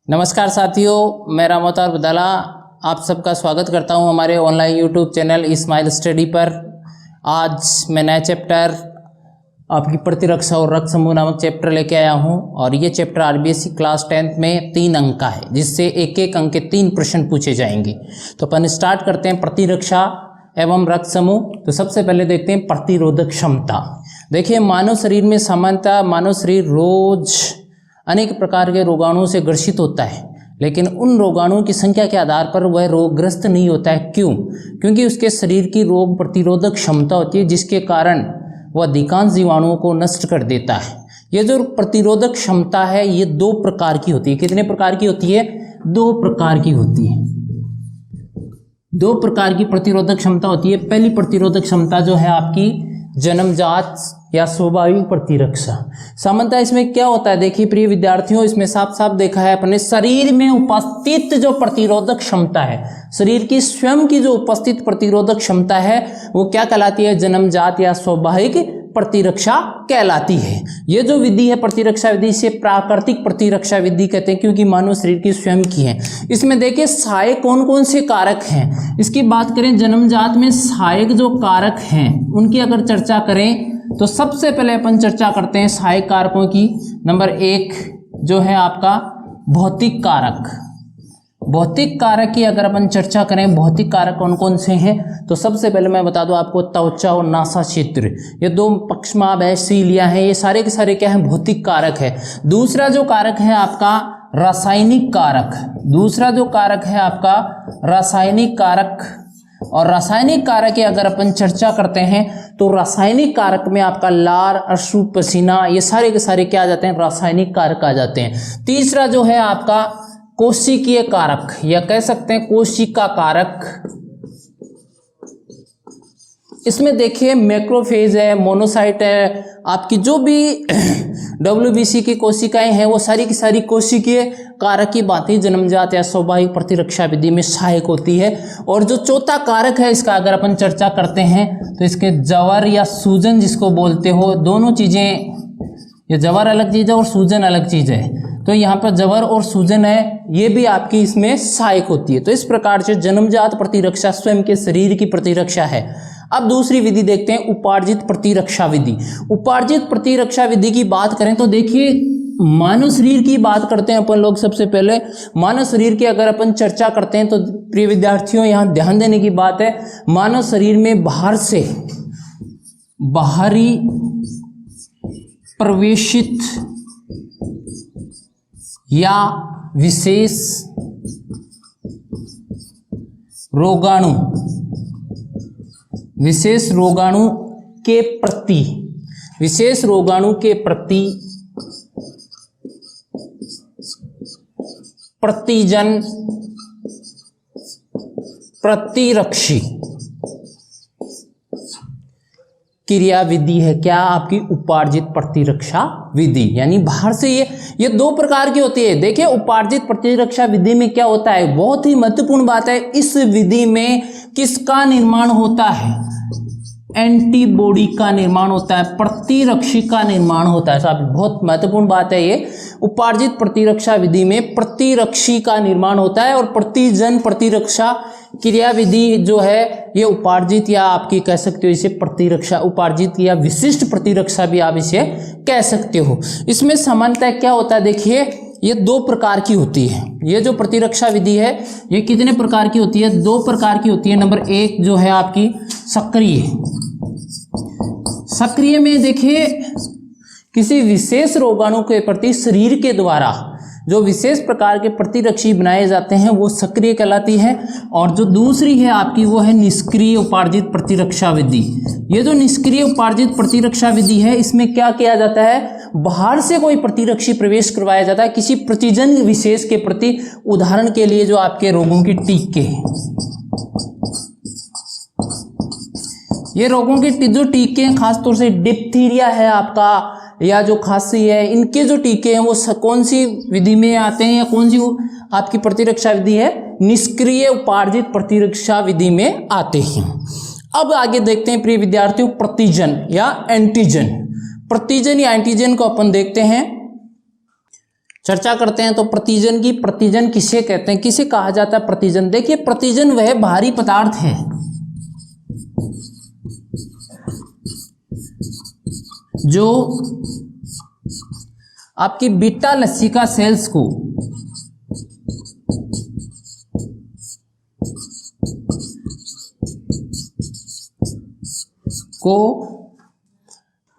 नमस्कार साथियों, मैं रामअवतार बदाला आप सबका स्वागत करता हूं हमारे online YouTube channel Ismail study पर। आज मैं नया चैप्टर आपकी प्रतिरक्षा और रक्त समूह नामक चैप्टर लेके आया हूं और ये चैप्टर आरबीएसई क्लास 10th में 3 अंक का है, जिससे एक एक अंक के 3 प्रश्न पूछे जाएंगे। तो अपन स्टार्ट करते हैं प्रतिरक्षा एवं रक्त समूह। तो सबसे पहले देखते हैं प्रतिरोधक क्षमता। देखिए, मानव शरीर में सामान्यतः मानव शरीर रोज अनेक प्रकार के रोगाणुओं से ग्रसित होता है, लेकिन उन रोगाणुओं की संख्या के आधार पर वह रोगग्रस्त नहीं होता है। क्यों? क्योंकि उसके शरीर की रोग प्रतिरोधक क्षमता होती है, जिसके कारण वह अधिकांश जीवाणुओं को नष्ट कर देता है। ये जो प्रतिरोधक क्षमता है ये 2 प्रकार की होती है। कितने प्रकार की होती है? 2 प्रकार की होती है। 2 प्रकार की प्रतिरोधक क्षमता होती है। पहली प्रतिरोधक क्षमता जो है आपकी जन्मजात या स्वाभाविक प्रतिरक्षा। सामान्यतः इसमें क्या होता है, देखिए प्रिय विद्यार्थियों, इसमें साफ साफ देखा है अपने शरीर में उपस्थित जो प्रतिरोधक क्षमता है, शरीर की स्वयं की जो उपस्थित प्रतिरोधक क्षमता है वो क्या कहलाती है? जन्मजात या स्वाभाविक प्रतिरक्षा कहलाती है। ये जो विधि है प्रतिरक्षा विधि, इसे प्राकृतिक प्रतिरक्षा विधि कहते हैं, क्योंकि मानव शरीर की स्वयं की है। इसमें देखिए सहायक कौन कौन से कारक हैं, इसकी बात करें। जन्मजात में सहायक जो कारक हैं उनकी अगर चर्चा करें तो सबसे पहले अपन चर्चा करते हैं सहायक कारकों की। नंबर 1 जो है आपका भौतिक कारक। भौतिक कारक की अगर अपन चर्चा करें, भौतिक कारक कौन कौन से हैं, तो सबसे पहले मैं बता दूं आपको, त्वचा और नासा क्षेत्र, ये 2 पक्षमाभ है, सीलिया है, ये सारे के सारे क्या हैं? भौतिक कारक है। दूसरा जो कारक है आपका रासायनिक कारक। दूसरा जो कारक है आपका रासायनिक कारक। और रासायनिक कारक की अगर अपन चर्चा करते हैं तो रासायनिक कारक में आपका लार, अश्रु, पसीना, ये सारे के सारे क्या आ जाते हैं? रासायनिक कारक आ जाते हैं। तीसरा जो है आपका कोशिकीय कारक, या कह सकते हैं कोशिका कारक। इसमें देखिए मैक्रोफेज है, मोनोसाइट है, आपकी जो भी WBC की कोशिकाएं हैं वो सारी की सारी कोशिकीय कारक की बातें जन्मजात या स्वाभाविक प्रतिरक्षा विधि में सहायक होती है। और जो चौथा कारक है इसका अगर अपन चर्चा करते हैं तो इसके जवर या सूजन जिसको बोलते हो, दोनों चीजें, ये जवर अलग चीज है और सूजन अलग चीज है, तो यहाँ पर जवर और सूजन है, ये भी आपकी इसमें सहायक होती है। तो इस प्रकार से जन्मजात प्रतिरक्षा स्वयं के शरीर की प्रतिरक्षा है। अब दूसरी विधि देखते हैं, उपार्जित प्रतिरक्षा विधि। उपार्जित प्रतिरक्षा विधि की बात करें तो देखिए मानव शरीर की बात करते हैं अपन लोग। सबसे पहले मानव शरीर की अगर अपन चर्चा करते हैं तो प्रिय विद्यार्थियों यहाँ ध्यान देने की बात है, मानव शरीर में बाहर से बाहरी प्रवेशित या विशेष रोगाणु के प्रति प्रतिजन प्रतिरक्षी क्रिया विधि है क्या? आपकी उपार्जित प्रतिरक्षा विधि। यानी बाहर से ये 2 प्रकार की होती है। देखिए उपार्जित प्रतिरक्षा विधि में क्या होता है, बहुत ही महत्वपूर्ण बात है, इस विधि में किसका निर्माण होता है? एंटीबॉडी का निर्माण होता है, प्रतिरक्षी का निर्माण होता है। साहब बहुत महत्वपूर्ण बात है ये। उपार्जित प्रतिरक्षा विधि में प्रतिरक्षी का निर्माण होता है और प्रतिजन प्रतिरक्षा क्रिया विधि जो है ये उपार्जित, या आपकी कह सकते हो इसे प्रतिरक्षा उपार्जित या विशिष्ट प्रतिरक्षा भी आप इसे कह सकते हो। इसमें सामान्यतः क्या होता है, देखिए ये 2 प्रकार की होती है। ये जो प्रतिरक्षा विधि है ये कितने प्रकार की होती है? 2 प्रकार की होती है। नंबर 1 जो है आपकी सक्रिय। सक्रिय में देखिए किसी विशेष रोगाणु के प्रति शरीर के द्वारा जो विशेष प्रकार के प्रतिरक्षी बनाए जाते हैं वो सक्रिय कहलाती है। और जो दूसरी है आपकी वो है निष्क्रिय उपार्जित प्रतिरक्षा विधि। ये जो निष्क्रिय उपार्जित प्रतिरक्षा विधि है इसमें क्या किया जाता है, बाहर से कोई प्रतिरक्षी प्रवेश करवाया जाता है किसी प्रतिजन विशेष के प्रति। उदाहरण के लिए जो आपके रोगों के टीके, ये रोगों के जो टीके हैं, खासतौर से डिप्थीरिया है आपका, या जो खांसी है, इनके जो टीके हैं वो कौन सी विधि में आते हैं, या कौन सी आपकी प्रतिरक्षा विधि है? निष्क्रिय उपार्जित प्रतिरक्षा विधि में आते हैं। अब आगे देखते हैं प्रिय विद्यार्थियों प्रतिजन या एंटीजन। प्रतिजन या एंटीजन को अपन देखते हैं। चर्चा करते हैं तो प्रतिजन की, प्रतिजन किसे कहते हैं, किसे कहा जाता है प्रतिजन। देखिए प्रतिजन वह भारी पदार्थ है जो आपकी बीटा लसिका सेल्स को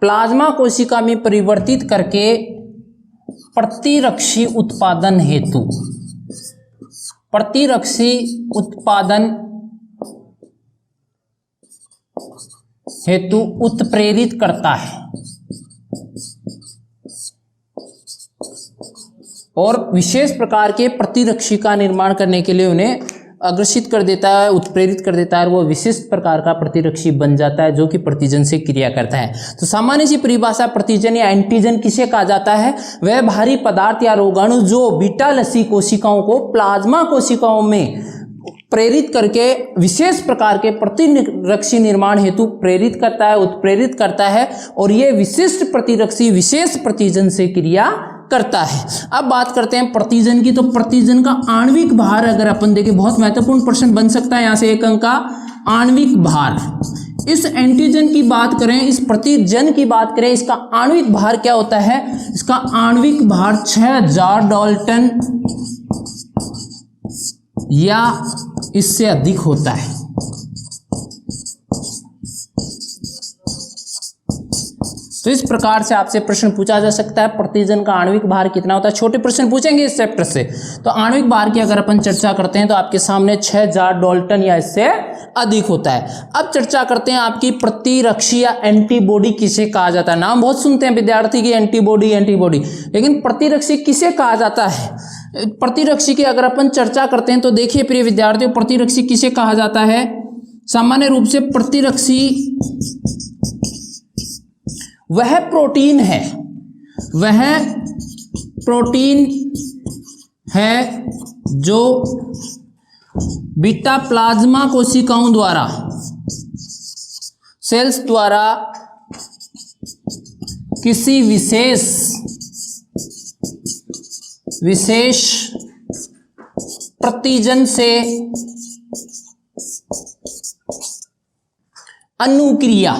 प्लाज्मा कोशिका में परिवर्तित करके प्रतिरक्षी उत्पादन हेतु उत्प्रेरित करता है और विशेष प्रकार के प्रतिरक्षी का निर्माण करने के लिए उन्हें अग्रसित कर देता है, उत्प्रेरित कर देता है और वो विशिष्ट प्रकार का प्रतिरक्षी बन जाता है जो कि प्रतिजन से क्रिया करता है। तो सामान्य सी परिभाषा प्रतिजन या एंटीजन किसे कहा जाता है, वह भारी पदार्थ या रोगाणु जो बीटा लसी कोशिकाओं को प्लाज्मा कोशिकाओं में प्रेरित करके विशेष प्रकार के प्रतिरक्षी निर्माण हेतु प्रेरित करता है, उत्प्रेरित करता है और ये विशिष्ट प्रतिरक्षी विशेष प्रतिजन से क्रिया करता है। अब बात करते हैं प्रतिजन की। तो प्रतिजन का आणविक भार अगर अपन देखें, बहुत महत्वपूर्ण प्रश्न बन सकता है यहाँ से, 1 अंक का आणविक भार। इस एंटीजन की बात करें, इस प्रतिजन की बात करें, इसका आणविक भार क्या होता है, इसका आणविक भार 6000 डाल्टन या इससे अधिक होता है। तो इस प्रकार से आपसे प्रश्न पूछा जा सकता है प्रतिजन का आणविक भार कितना होता है। छोटे प्रश्न पूछेंगे इस चैप्टर से। तो आणविक भार की अगर अपन चर्चा करते हैं तो आपके सामने 6000 डाल्टन या इससे अधिक होता है। अब चर्चा करते हैं आपकी प्रतिरक्षी या एंटीबॉडी किसे कहा जाता है। नाम बहुत सुनते हैं विद्यार्थी की एंटीबॉडी, लेकिन प्रतिरक्षी किसे कहा जाता है। प्रतिरक्षी की अगर अपन चर्चा करते हैं तो देखिए प्रिय विद्यार्थियों, प्रतिरक्षी किसे कहा जाता है। सामान्य रूप से प्रतिरक्षी वह प्रोटीन है जो बीटा प्लाज्मा कोशिकाओं द्वारा, सेल्स द्वारा किसी विशेष प्रतिजन से अनुक्रिया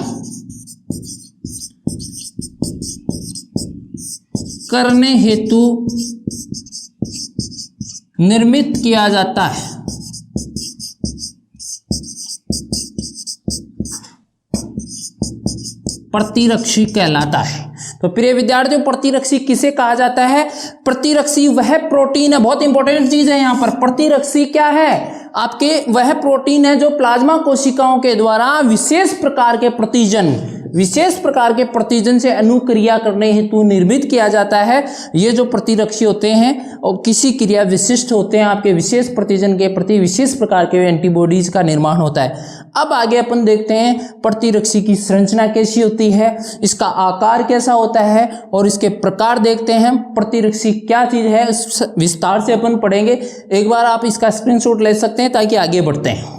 करने हेतु निर्मित किया जाता है। प्रतिरक्षी कहलाता है। तो प्रिय विद्यार्थियों, प्रतिरक्षी किसे कहा जाता है। प्रतिरक्षी वह प्रोटीन है, बहुत इंपॉर्टेंट चीज है यहां पर। प्रतिरक्षी क्या है, आपके वह प्रोटीन है जो प्लाज्मा कोशिकाओं के द्वारा विशेष प्रकार के प्रतिजन से अनुक्रिया करने हेतु निर्मित किया जाता है। ये जो प्रतिरक्षी होते हैं और किसी क्रिया विशिष्ट होते हैं, आपके विशेष प्रतिजन के प्रति विशेष प्रकार के एंटीबॉडीज का निर्माण होता है। अब आगे अपन देखते हैं प्रतिरक्षी की संरचना कैसी होती है, इसका आकार कैसा होता है और इसके प्रकार देखते हैं। प्रतिरक्षी क्या चीज है विस्तार से अपन पढ़ेंगे। एक बार आप इसका स्क्रीनशॉट ले सकते हैं ताकि आगे बढ़ते हैं।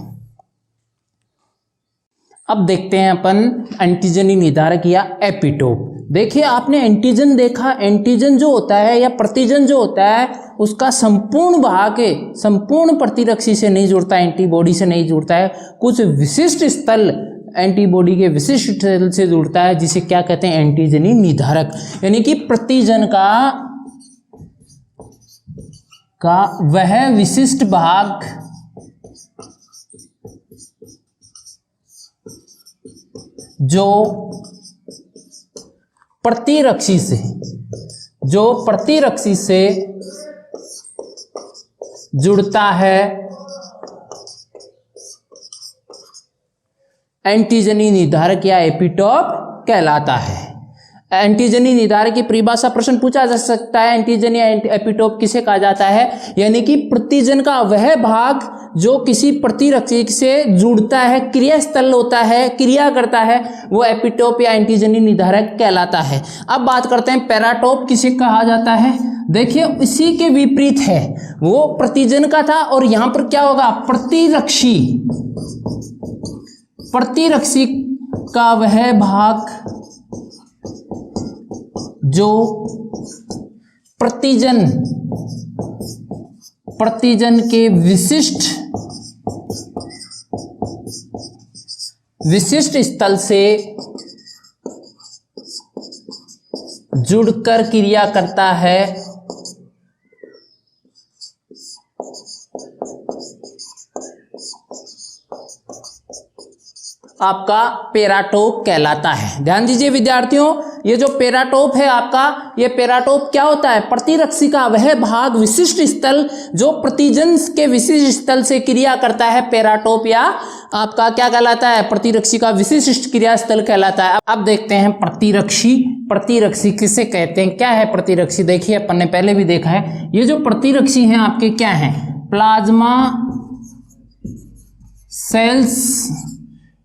अब देखते हैं अपन एंटीजन निर्धारक या एपिटोप। देखिए आपने एंटीजन देखा, एंटीजन जो होता है या प्रतिजन जो होता है उसका संपूर्ण भाग संपूर्ण प्रतिरक्षी से नहीं जुड़ता, एंटीबॉडी से नहीं जुड़ता है, कुछ विशिष्ट स्थल एंटीबॉडी के विशिष्ट स्थल से जुड़ता है, जिसे क्या कहते हैं एंटीजनी निर्धारक। यानी कि प्रतिजन का वह विशिष्ट भाग जो प्रतिरक्षी से जुड़ता है एंटीजनी निर्धारक या एपिटोप कहलाता है। एंटीजनी निर्धारक की परिभाषा प्रश्न पूछा जा सकता है। एंटीजन या एपिटोप किसे कहा जाता है, यानी कि प्रतिजन का वह भाग जो किसी प्रतिरक्षी से जुड़ता है, क्रिया स्थल होता है, क्रिया करता है, वो एपिटोप या एंटीजनी निर्धारक कहलाता है। अब बात करते हैं पैराटोप किसे कहा जाता है। देखिए इसी के विपरीत है, वो प्रतिजन का था और यहां पर क्या होगा, प्रतिरक्षी का वह भाग जो प्रतिजन के विशिष्ट स्थल से जुड़कर क्रिया करता है, आपका पेराटोप कहलाता है। ध्यान दीजिए विद्यार्थियों, ये जो पेराटोप है आपका, ये पेराटोप क्या होता है? प्रतिरक्षी का वह भाग, विशिष्ट स्थल जो प्रतिजन के विशिष्ट स्थल से क्रिया करता है, पेराटोप या आपका क्या कहलाता है? प्रतिरक्षी का विशिष्ट क्रिया स्थल कहलाता है। अब देखते हैं प्रतिरक्षी किसे कहते हैं, क्या है प्रतिरक्षी? देखिए अपन ने पहले भी देखा है, ये जो प्रतिरक्षी हैं आपके क्या हैं? प्लाज्मा सेल्स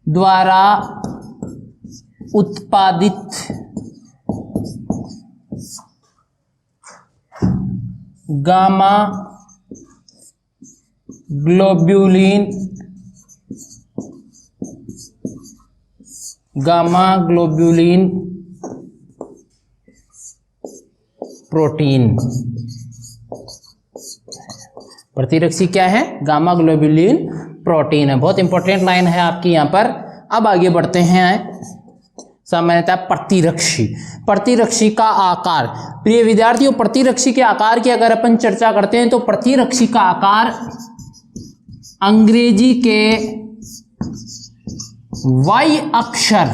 द्वारा उत्पादित गामा ग्लोब्यूलिन प्रोटीन। प्रतिरक्षी क्या है? गामा ग्लोब्यूलिन प्रोटीन है। बहुत इंपॉर्टेंट लाइन है आपकी यहाँ पर। अब आगे बढ़ते हैं, सामान्यतः प्रतिरक्षी का आकार। प्रिय विद्यार्थियों, प्रतिरक्षी के आकार की अगर अपन चर्चा करते हैं तो प्रतिरक्षी का आकार अंग्रेजी के वाई अक्षर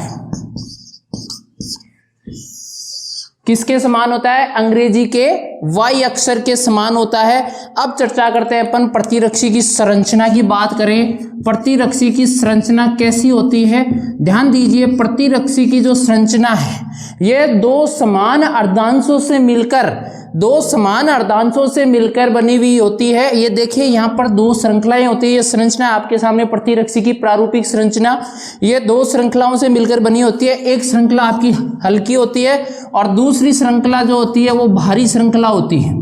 किसके समान होता है? अंग्रेजी के वाई अक्षर के समान होता है। अब चर्चा करते हैं अपन प्रतिरक्षी की संरचना की बात करें। प्रतिरक्षी की संरचना कैसी होती है? ध्यान दीजिए, प्रतिरक्षी की जो संरचना है ये दो समान अर्धांशों से मिलकर बनी हुई होती है। ये देखिए यहाँ पर दो श्रृंखलाएं होती है। ये संरचना आपके सामने प्रतिरक्षी की प्रारूपिक संरचना, ये दो श्रृंखलाओं से मिलकर बनी होती है। एक श्रृंखला आपकी हल्की होती है और दूसरी श्रृंखला जो होती है वो भारी श्रृंखला होती है।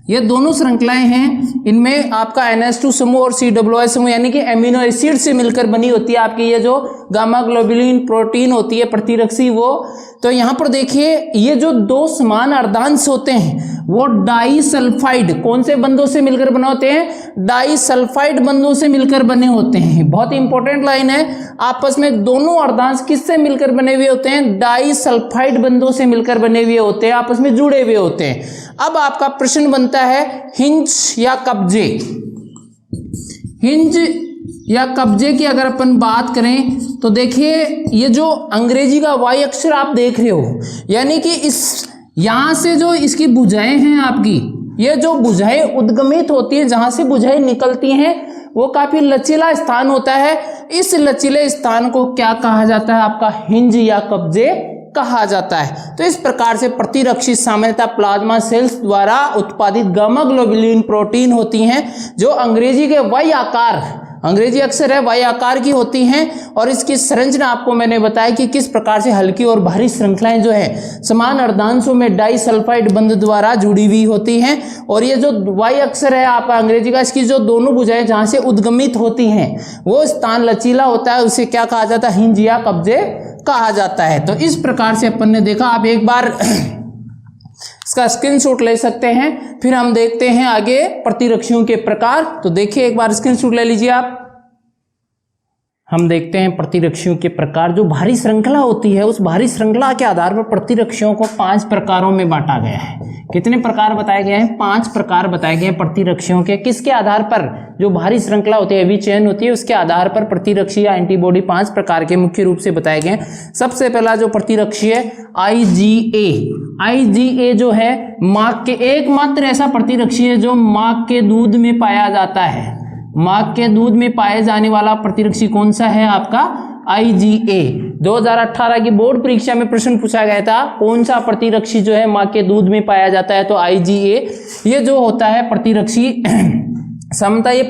ये दोनों श्रृंखलाएं हैं, इनमें आपका NH2 समूह और COO समूह यानी कि एमिनो एसिड से मिलकर बनी होती है आपकी ये जो गामा ग्लोब्यूलिन प्रोटीन होती है प्रतिरक्षी वो। तो यहाँ पर देखिए, ये जो दो समान अर्धांश होते हैं वो डाइसल्फाइड कौन से बंधों से मिलकर बने होते हैं? डाइसल्फाइड बंधों से मिलकर बने होते हैं। बहुत इंपॉर्टेंट लाइन है, आपस में दोनों अर्धांश किससे मिलकर बने हुए होते हैं? डाइसल्फाइड बंधों से मिलकर बने हुए होते हैं, आपस में जुड़े हुए होते हैं। अब आपका प्रश्न बनता है हिंज या कब्जे। हिंज या कब्जे की अगर अपन बात करें तो देखिए, ये जो अंग्रेजी का वाई अक्षर आप देख रहे हो, यानी कि इस यहां से जो इसकी भुजाएं हैं आपकी, ये जो भुजाएं उद्गमित होती है, जहां से भुजाएं निकलती हैं, वो काफी लचीला स्थान होता है। इस लचीले स्थान को क्या कहा जाता है? आपका हिंज या कब्जे कहा जाता है। तो इस प्रकार से प्रतिरक्षी सामान्यतः प्लाज्मा सेल्स द्वारा उत्पादित गामा ग्लोब्यूलिन प्रोटीन होती हैं, जो अंग्रेजी के वाई आकार, अंग्रेजी अक्षर है वाई आकार की होती हैं। और इसकी संरचना आपको मैंने बताया कि किस प्रकार से हल्की और भारी श्रृंखलाएं जो है समान अर्धांशों में डाइसल्फाइड बंध द्वारा जुड़ी हुई होती हैं। और ये जो वाई अक्षर है आपका अंग्रेजी का, इसकी जो दोनों भुजाएं जहां से उद्गमित होती हैं वो स्थान लचीला होता है, उसे क्या कहा जाता है? हिंज या कब्जे कहा जाता है। तो इस प्रकार से अपन ने देखा। आप एक बार इसका स्क्रीनशॉट ले सकते हैं, फिर हम देखते हैं आगे प्रतिरक्षियों के प्रकार। तो देखिए, एक बार स्क्रीनशॉट ले लीजिए आप। हम देखते हैं प्रतिरक्षियों के प्रकार। जो भारी श्रृंखला होती है, उस भारी श्रृंखला के आधार पर प्रतिरक्षियों को 5 प्रकारों में बांटा गया है। कितने प्रकार बताए गए हैं? 5 प्रकार बताए गए हैं प्रतिरक्षियों के। किसके आधार पर? जो भारी श्रृंखला होती है, हेवी चेन होती है, उसके आधार पर प्रतिरक्षी या एंटीबॉडी 5 प्रकार के मुख्य रूप से बताए गए हैं। सबसे पहला जो प्रतिरक्षी है IgA। IgA जो है मां के एकमात्र ऐसा प्रतिरक्षी है जो मां के दूध में पाया जाता है। मां के दूध में पाए जाने वाला प्रतिरक्षी कौन सा है? आपका IgA। 2018 की बोर्ड परीक्षा में प्रश्न पूछा गया था, कौन सा प्रतिरक्षी जो है मां के दूध में पाया जाता है? तो IgA ये जो होता है प्रतिरक्षी। समता ये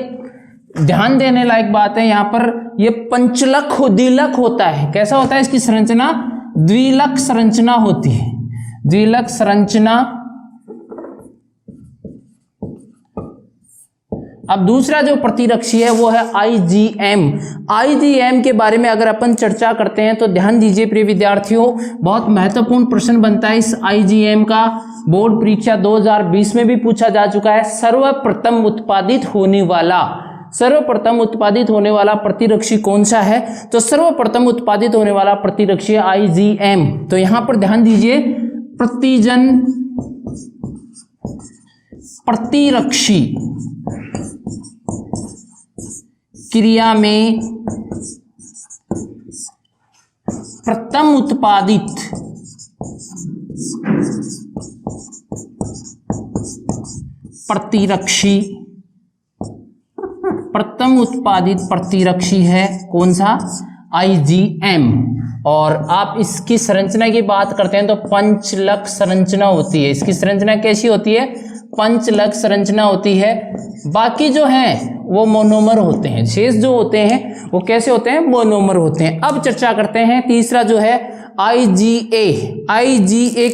ध्यान देने लायक बात है यहाँ पर, ये पंचलक द्विलक होता है। कैसा होता है? इसकी संरचना द्विलक संरचना होती है। द्विलक संरचना अब दूसरा जो प्रतिरक्षी है वो है IgM। IgM के बारे में अगर अपन चर्चा करते हैं तो ध्यान दीजिए प्रिय विद्यार्थियों, बहुत महत्वपूर्ण प्रश्न बनता है इस IgM का। बोर्ड परीक्षा 2020 में भी पूछा जा चुका है। सर्वप्रथम उत्पादित होने वाला प्रतिरक्षी कौन सा है? तो सर्वप्रथम उत्पादित होने वाला प्रतिरक्षी IgM। तो यहां पर ध्यान दीजिए, प्रतिरक्षी क्रिया में प्रथम उत्पादित प्रतिरक्षी है कौन सा? IgM। और आप इसकी संरचना की बात करते हैं तो पंचलक संरचना होती है। इसकी संरचना कैसी होती है? पंचलक संरचना होती है। बाकी जो है वो मोनोमर होते हैं, शेष जो होते हैं वो कैसे होते हैं? मोनोमर होते हैं। अब चर्चा करते हैं तीसरा जो है IgA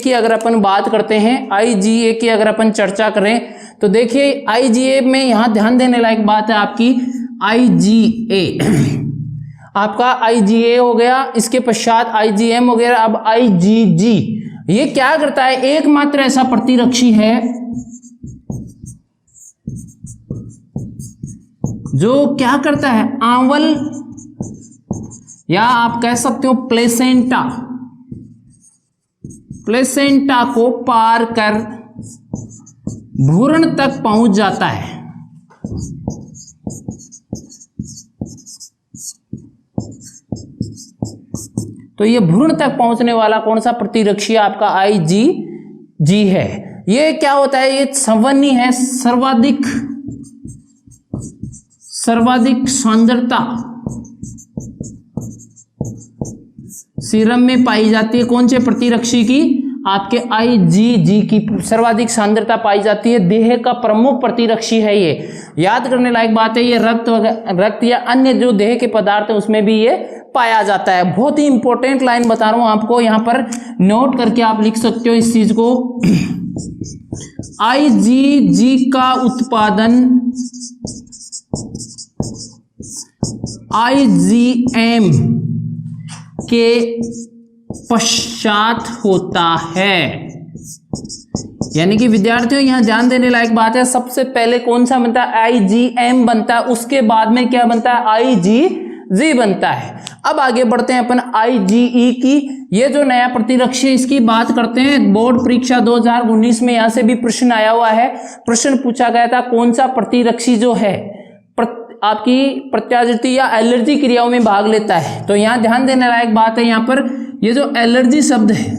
की अगर अपन बात करते हैं, IgA की अगर अपन चर्चा करें तो देखिए IgA में यहां ध्यान देने लायक बात है आपकी IgA। आपका IgA हो गया, इसके पश्चात IgM हो गया, अब IgG। ये क्या करता है? एकमात्र ऐसा प्रतिरक्षी है जो क्या करता है? आंवल या आप कह सकते हो प्लेसेंटा को पार कर भ्रूण तक पहुंच जाता है। तो ये भ्रूण तक पहुंचने वाला कौन सा प्रतिरक्षी आपका IgG है। ये क्या होता है? ये संवहनी है, सर्वाधिक सांद्रता सीरम में पाई जाती है। कौन से प्रतिरक्षी की? आपके IgG की सर्वाधिक सांद्रता पाई जाती है। देह का प्रमुख प्रतिरक्षी है ये। याद करने लायक बात है, ये रक्त या अन्य जो देह के पदार्थ है उसमें भी ये पाया जाता है। बहुत ही इंपॉर्टेंट लाइन बता रहा हूं आपको, यहां पर नोट करके आप लिख सकते हो इस चीज को। IgG का उत्पादन IgM के पश्चात होता है। यानी कि विद्यार्थियों यहां ध्यान देने लायक बात है, सबसे पहले कौन सा बनता है? IgM बनता है, उसके बाद में क्या बनता है? IgG बनता है। अब आगे बढ़ते हैं अपन IgE की। ये जो नया प्रतिरक्षी है इसकी बात करते हैं। बोर्ड परीक्षा 2019 में यहां से भी प्रश्न आया हुआ है। प्रश्न पूछा गया था कौन सा प्रतिरक्षी जो है आपकी प्रत्यावर्ती या एलर्जी क्रियाओं में भाग लेता है। तो यहां ध्यान देने लायक बात है, यहां पर ये जो एलर्जी शब्द है,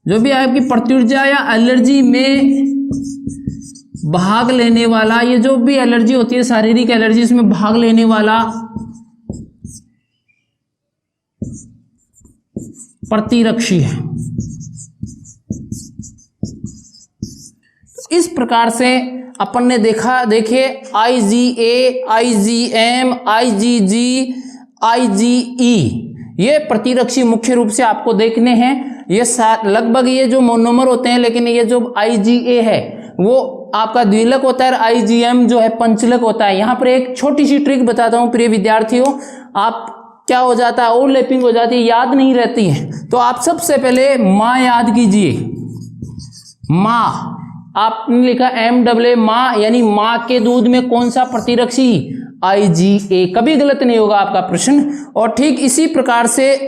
जो भी आपकी प्रत्युर्जा या एलर्जी में भाग लेने वाला, ये जो भी एलर्जी होती है, शारीरिक एलर्जी, इसमें भाग लेने वाला प्रतिरक्षी है। तो इस प्रकार से अपन ने देखिए IgA, IgM, IgG, IgE ये प्रतिरक्षी मुख्य रूप से आपको देखने हैं। ये लगभग ये जो मोनोमर होते हैं, लेकिन ये जो IgA है वो आपका द्विलक होता है, IgM जो है पंचलक होता है। यहां पर एक छोटी सी ट्रिक बताता हूं प्रिय विद्यार्थियों, आप क्या हो जाता है, ओवरलैपिंग हो जाती है, याद नहीं रहती है। तो आप सबसे पहले माँ याद कीजिए। माँ आपने लिखा MAA माँ, यानी माँ के दूध में कौन सा प्रतिरक्षी? IgA। कभी गलत नहीं होगा आपका प्रश्न। और ठीक इसी प्रकार से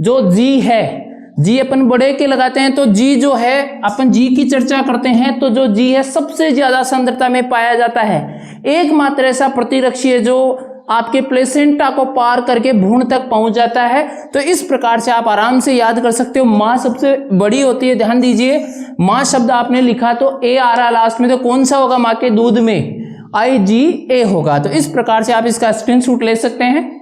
जो G है, G अपन बड़े के लगाते हैं, तो G जो है अपन G की चर्चा करते हैं तो जो G है सबसे ज्यादा सांद्रता में पाया जाता है। एकमात्र ऐसा प्रतिरक्षी है जो आपके प्लेसेंटा को पार करके भ्रूण तक पहुंच जाता है। तो इस प्रकार से आप आराम से याद कर सकते हो। माँ सबसे बड़ी होती है, ध्यान दीजिए। माँ शब्द आपने लिखा तो A आ रहा लास्ट में, तो कौन सा होगा माँ के दूध में? IgA होगा। तो इस प्रकार से आप इसका स्क्रीनशॉट ले सकते हैं।